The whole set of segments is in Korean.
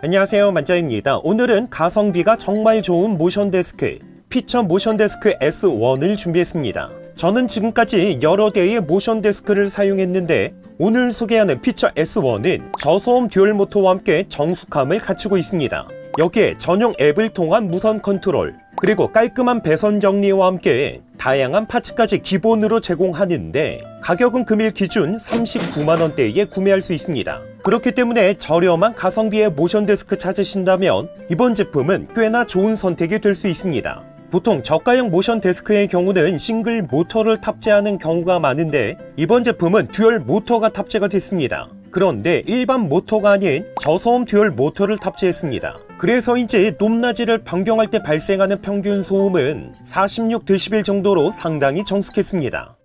안녕하세요, 만짜입니다. 오늘은 가성비가 정말 좋은 모션 데스크 피처 모션 데스크 S1을 준비했습니다. 저는 지금까지 여러 대의 모션 데스크를 사용했는데 오늘 소개하는 피처 S1은 저소음 듀얼 모터와 함께 정숙함을 갖추고 있습니다. 여기에 전용 앱을 통한 무선 컨트롤, 그리고 깔끔한 배선 정리와 함께 다양한 파츠까지 기본으로 제공하는데 가격은 금일 기준 39만원대에 구매할 수 있습니다. 그렇기 때문에 저렴한 가성비의 모션 데스크 찾으신다면 이번 제품은 꽤나 좋은 선택이 될 수 있습니다. 보통 저가형 모션 데스크의 경우는 싱글 모터를 탑재하는 경우가 많은데 이번 제품은 듀얼 모터가 탑재가 됐습니다. 그런데 일반 모터가 아닌 저소음 듀얼 모터를 탑재했습니다. 그래서인지 높낮이를 변경할 때 발생하는 평균 소음은 46dB 정도로 상당히 정숙했습니다.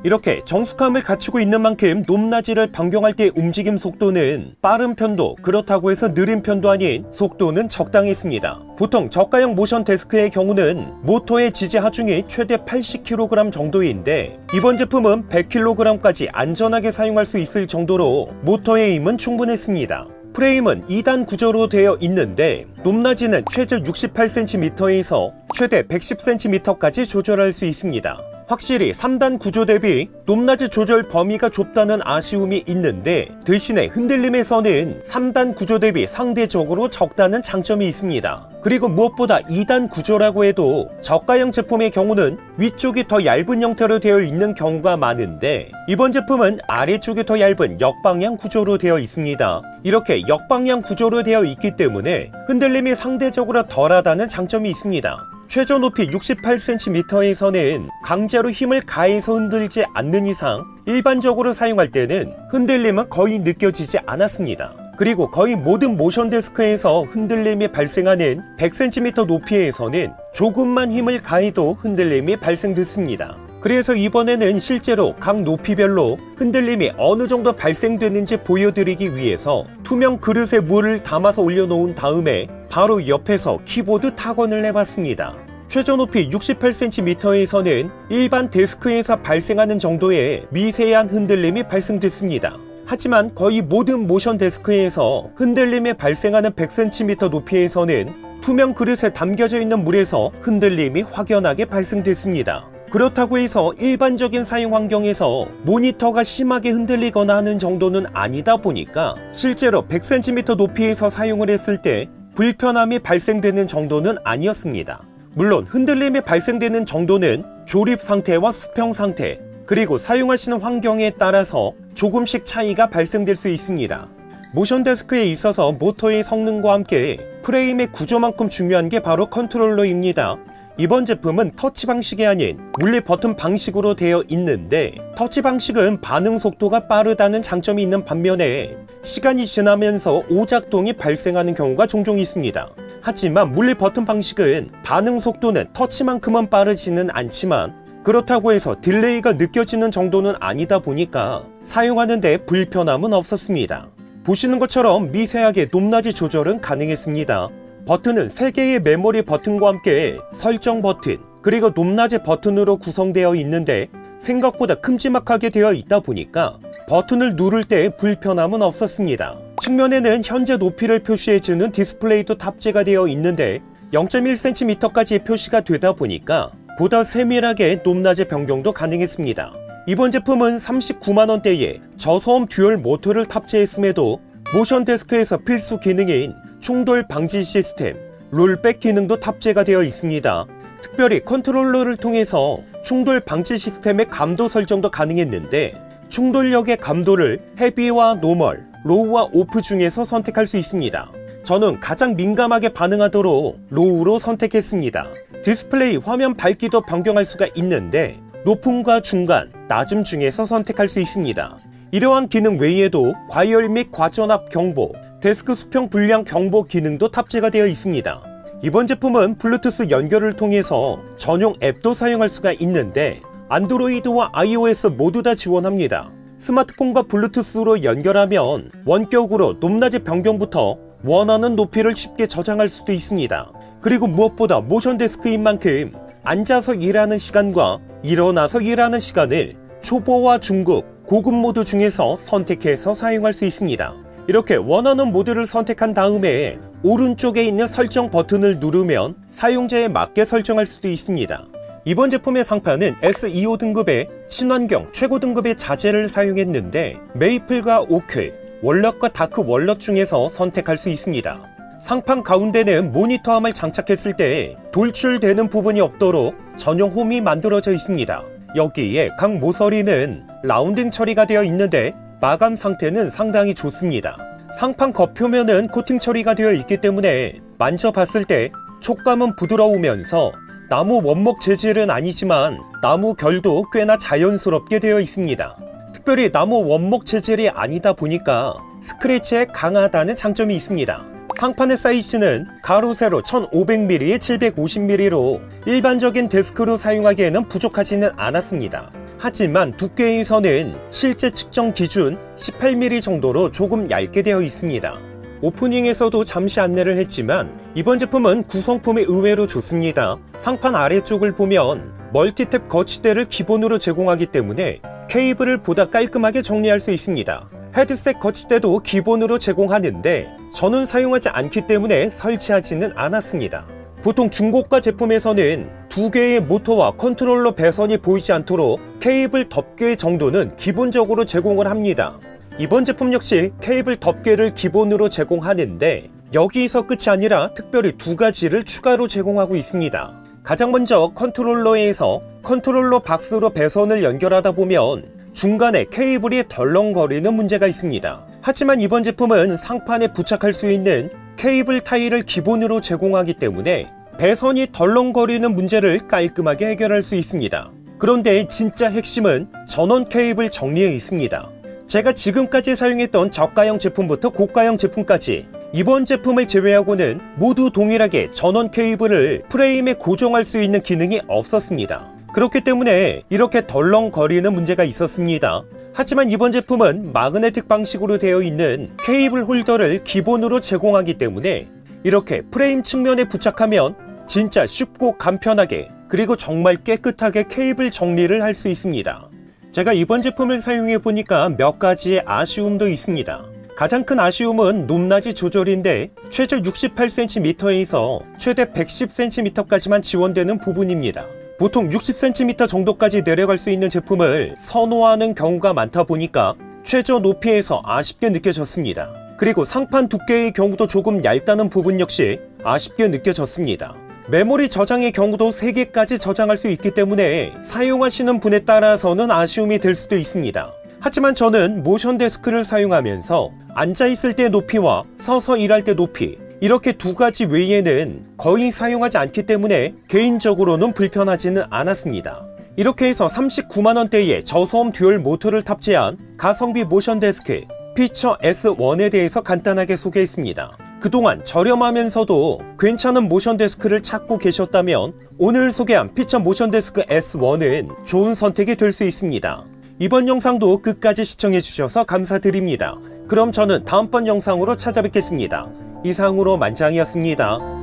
이렇게 정숙함을 갖추고 있는 만큼 높낮이를 변경할 때 움직임 속도는 빠른 편도, 그렇다고 해서 느린 편도 아닌 속도는 적당했습니다. 보통 저가형 모션 데스크의 경우는 모터의 지지 하중이 최대 80kg 정도인데 이번 제품은 100kg까지 안전하게 사용할 수 있을 정도로 모터의 힘은 충분했습니다. 프레임은 2단 구조로 되어 있는데 높낮이는 최저 68cm에서 최대 110cm까지 조절할 수 있습니다. 확실히 3단 구조 대비 높낮이 조절 범위가 좁다는 아쉬움이 있는데 대신에 흔들림에서는 3단 구조 대비 상대적으로 적다는 장점이 있습니다. 그리고 무엇보다 2단 구조라고 해도 저가형 제품의 경우는 위쪽이 더 얇은 형태로 되어 있는 경우가 많은데 이번 제품은 아래쪽이 더 얇은 역방향 구조로 되어 있습니다. 이렇게 역방향 구조로 되어 있기 때문에 흔들림이 상대적으로 덜하다는 장점이 있습니다. 최저 높이 68cm에서는 강제로 힘을 가해서 흔들지 않는 이상 일반적으로 사용할 때는 흔들림은 거의 느껴지지 않았습니다. 그리고 거의 모든 모션 데스크에서 흔들림이 발생하는 100cm 높이에서는 조금만 힘을 가해도 흔들림이 발생됐습니다. 그래서 이번에는 실제로 각 높이별로 흔들림이 어느 정도 발생되는지 보여드리기 위해서 투명 그릇에 물을 담아서 올려놓은 다음에 바로 옆에서 키보드 타건을 해봤습니다. 최저 높이 68cm에서는 일반 데스크에서 발생하는 정도의 미세한 흔들림이 발생됐습니다. 하지만 거의 모든 모션 데스크에서 흔들림이 발생하는 100cm 높이에서는 투명 그릇에 담겨져 있는 물에서 흔들림이 확연하게 발생됐습니다. 그렇다고 해서 일반적인 사용 환경에서 모니터가 심하게 흔들리거나 하는 정도는 아니다 보니까 실제로 100cm 높이에서 사용을 했을 때 불편함이 발생되는 정도는 아니었습니다. 물론 흔들림이 발생되는 정도는 조립 상태와 수평 상태, 그리고 사용하시는 환경에 따라서 조금씩 차이가 발생될 수 있습니다. 모션 데스크에 있어서 모터의 성능과 함께 프레임의 구조만큼 중요한 게 바로 컨트롤러입니다. 이번 제품은 터치 방식이 아닌 물리 버튼 방식으로 되어 있는데 터치 방식은 반응 속도가 빠르다는 장점이 있는 반면에 시간이 지나면서 오작동이 발생하는 경우가 종종 있습니다. 하지만 물리 버튼 방식은 반응 속도는 터치만큼은 빠르지는 않지만 그렇다고 해서 딜레이가 느껴지는 정도는 아니다 보니까 사용하는데 불편함은 없었습니다. 보시는 것처럼 미세하게 높낮이 조절은 가능했습니다. 버튼은 3개의 메모리 버튼과 함께 설정 버튼, 그리고 높낮이 버튼으로 구성되어 있는데 생각보다 큼지막하게 되어 있다 보니까 버튼을 누를 때 불편함은 없었습니다. 측면에는 현재 높이를 표시해주는 디스플레이도 탑재가 되어 있는데 0.1cm까지 표시가 되다 보니까 보다 세밀하게 높낮이 변경도 가능했습니다. 이번 제품은 39만원대에 저소음 듀얼 모터를 탑재했음에도 모션 데스크에서 필수 기능인 충돌 방지 시스템, 롤백 기능도 탑재가 되어 있습니다. 특별히 컨트롤러를 통해서 충돌 방지 시스템의 감도 설정도 가능했는데 충돌력의 감도를 헤비와 노멀, 로우와 오프 중에서 선택할 수 있습니다. 저는 가장 민감하게 반응하도록 로우로 선택했습니다. 디스플레이 화면 밝기도 변경할 수가 있는데 높음과 중간, 낮음 중에서 선택할 수 있습니다. 이러한 기능 외에도 과열 및 과전압 경보, 데스크 수평 불량 경보 기능도 탑재가 되어 있습니다. 이번 제품은 블루투스 연결을 통해서 전용 앱도 사용할 수가 있는데 안드로이드와 iOS 모두 다 지원합니다. 스마트폰과 블루투스로 연결하면 원격으로 높낮이 변경부터 원하는 높이를 쉽게 저장할 수도 있습니다. 그리고 무엇보다 모션 데스크인 만큼 앉아서 일하는 시간과 일어나서 일하는 시간을 초보와 중급, 고급 모드 중에서 선택해서 사용할 수 있습니다. 이렇게 원하는 모드를 선택한 다음에 오른쪽에 있는 설정 버튼을 누르면 사용자에 맞게 설정할 수도 있습니다. 이번 제품의 상판은 S25 등급의 친환경 최고 등급의 자재를 사용했는데 메이플과 오크, 월넛과 다크 월넛 중에서 선택할 수 있습니다. 상판 가운데는 모니터함을 장착했을 때 돌출되는 부분이 없도록 전용 홈이 만들어져 있습니다. 여기에 각 모서리는 라운딩 처리가 되어 있는데 마감 상태는 상당히 좋습니다. 상판 겉표면은 코팅 처리가 되어 있기 때문에 만져봤을 때 촉감은 부드러우면서 나무 원목 재질은 아니지만 나무 결도 꽤나 자연스럽게 되어 있습니다. 특별히 나무 원목 재질이 아니다 보니까 스크래치에 강하다는 장점이 있습니다. 상판의 사이즈는 가로 세로 1500mm에 750mm로 일반적인 데스크로 사용하기에는 부족하지는 않았습니다. 하지만 두께에서는 실제 측정 기준 18mm 정도로 조금 얇게 되어 있습니다. 오프닝에서도 잠시 안내를 했지만 이번 제품은 구성품이 의외로 좋습니다. 상판 아래쪽을 보면 멀티탭 거치대를 기본으로 제공하기 때문에 케이블을 보다 깔끔하게 정리할 수 있습니다. 헤드셋 거치대도 기본으로 제공하는데 저는 사용하지 않기 때문에 설치하지는 않았습니다. 보통 중고가 제품에서는 두 개의 모터와 컨트롤러 배선이 보이지 않도록 케이블 덮개 정도는 기본적으로 제공을 합니다. 이번 제품 역시 케이블 덮개를 기본으로 제공하는데 여기서 끝이 아니라 특별히 두 가지를 추가로 제공하고 있습니다. 가장 먼저 컨트롤러에서 컨트롤러 박스로 배선을 연결하다 보면 중간에 케이블이 덜렁거리는 문제가 있습니다. 하지만 이번 제품은 상판에 부착할 수 있는 케이블 타일을 기본으로 제공하기 때문에 배선이 덜렁거리는 문제를 깔끔하게 해결할 수 있습니다. 그런데 진짜 핵심은 전원 케이블 정리에 있습니다. 제가 지금까지 사용했던 저가형 제품부터 고가형 제품까지 이번 제품을 제외하고는 모두 동일하게 전원 케이블을 프레임에 고정할 수 있는 기능이 없었습니다. 그렇기 때문에 이렇게 덜렁거리는 문제가 있었습니다. 하지만 이번 제품은 마그네틱 방식으로 되어 있는 케이블 홀더를 기본으로 제공하기 때문에 이렇게 프레임 측면에 부착하면 진짜 쉽고 간편하게 그리고 정말 깨끗하게 케이블 정리를 할 수 있습니다. 제가 이번 제품을 사용해 보니까 몇 가지의 아쉬움도 있습니다. 가장 큰 아쉬움은 높낮이 조절인데 최저 68cm에서 최대 110cm까지만 지원되는 부분입니다. 보통 60cm 정도까지 내려갈 수 있는 제품을 선호하는 경우가 많다 보니까 최저 높이에서 아쉽게 느껴졌습니다. 그리고 상판 두께의 경우도 조금 얇다는 부분 역시 아쉽게 느껴졌습니다. 메모리 저장의 경우도 3개까지 저장할 수 있기 때문에 사용하시는 분에 따라서는 아쉬움이 될 수도 있습니다. 하지만 저는 모션 데스크를 사용하면서 앉아있을 때 높이와 서서 일할 때 높이 이렇게 두 가지 외에는 거의 사용하지 않기 때문에 개인적으로는 불편하지는 않았습니다. 이렇게 해서 39만원대의 저소음 듀얼 모터를 탑재한 가성비 모션 데스크 피처 S1에 대해서 간단하게 소개했습니다. 그동안 저렴하면서도 괜찮은 모션 데스크를 찾고 계셨다면 오늘 소개한 피처 모션 데스크 S1은 좋은 선택이 될 수 있습니다. 이번 영상도 끝까지 시청해주셔서 감사드립니다. 그럼 저는 다음번 영상으로 찾아뵙겠습니다. 이상으로 만장이었습니다.